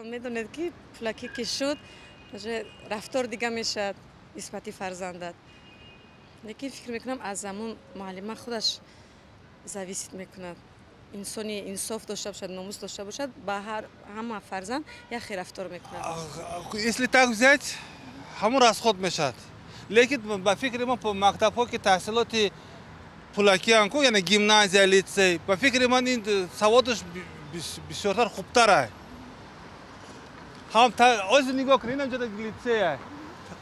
میدونید که پولکی که شد رفتار دیگه میشه نسبت فرزندت. لیکن فکر میکنم از زمان معلم خودش زویست میکند. انسانی انصاف داشته باشد، ناموس داشته باشد، با همه فرزند یک رفتار میکند. Если так взять, همون расход میشد. لیکن با فکر من по مکتب‌ها که تحصیلات پولاکی انکو یعنی گیمنازیا لیسه با فکر من این سوادش بسیارتر خوبتره. هم از نگاه کنین اینجا لیسه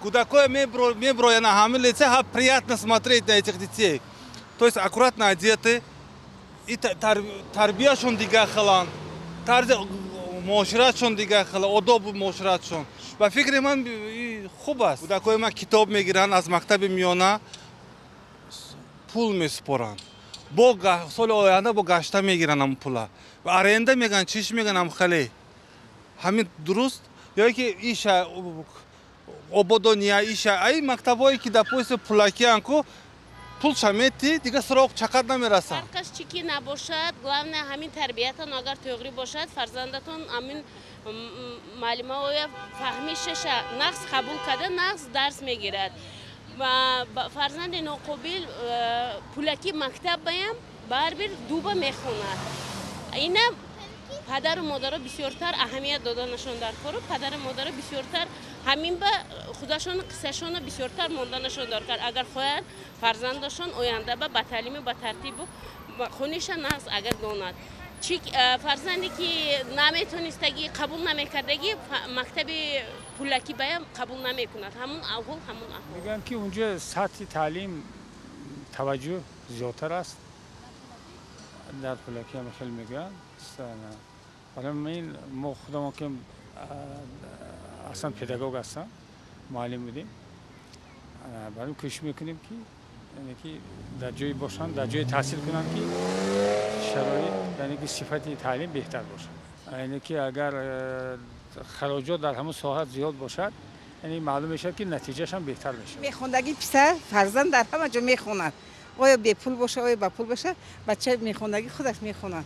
куда меброяна hamil лице, ha приятно смотреть на этих детей. То есть аккуратно одеты, и тарбияшон дига хилан, тарзи муоширатшон дига хила, одоб муоширатшон. Ба фикри ман хуб аст. Кудакои ман китоб мегиранд, аз мактаби миёна пул месупоранд. Бо соли оянда бо гашта мегиранд ам пула. Ва аренда меган, чиш меган ам хеле. Ҳамин дуруст? Ё ки иша ободония иша ай мактабое ки допустим пулаки анку пул шамети дига срок чақад намерасан. Ҳар кас чики набошад, главное ҳамин тарбиятон агар то'g'ri бошад, фарзандатон ҳамин маълимаоя фаҳмишаша нақс қабул карда, нақс дарс мегирад. Ва фарзанди ноқобил пулаки мактаб баям барбир дуба мехонад. Ина падару модаро бисёртар аҳамият доданашон дар кору, падару модаро бисёртар ҳамин ба худашон қиссашона бисёртар монданашон дар кар. Агар хояд фарзандашон оянда ба таълими ба тартибу хониша нағз агар донад. Чик фарзанде ки наметонистаги қабул намекардаги мактаби пулаки баям қабул намекунад. Ҳамун аҳвол ҳамун аҳвол. Мегӯям ки унҷо сатҳи таълим таваҷҷӯҳ зиёдтар аст. дар пулаки ҳам хел мегӯям. ما خودمون که اصلا پداگوگ هستم معلم بودیم برای کوشش میکنیم که یعنی که در جای باشن در جای تحصیل کنن که شرایط یعنی که صفت تعلیم بهتر باشه یعنی که اگر خراجات در همون ساحت زیاد باشد یعنی معلوم میشه که نتیجهش هم بهتر میشه میخوندگی پسر فرزند در همه جا میخوند آیا به پول باشه آیا با پول باشه بچه میخوندگی خودش میخوند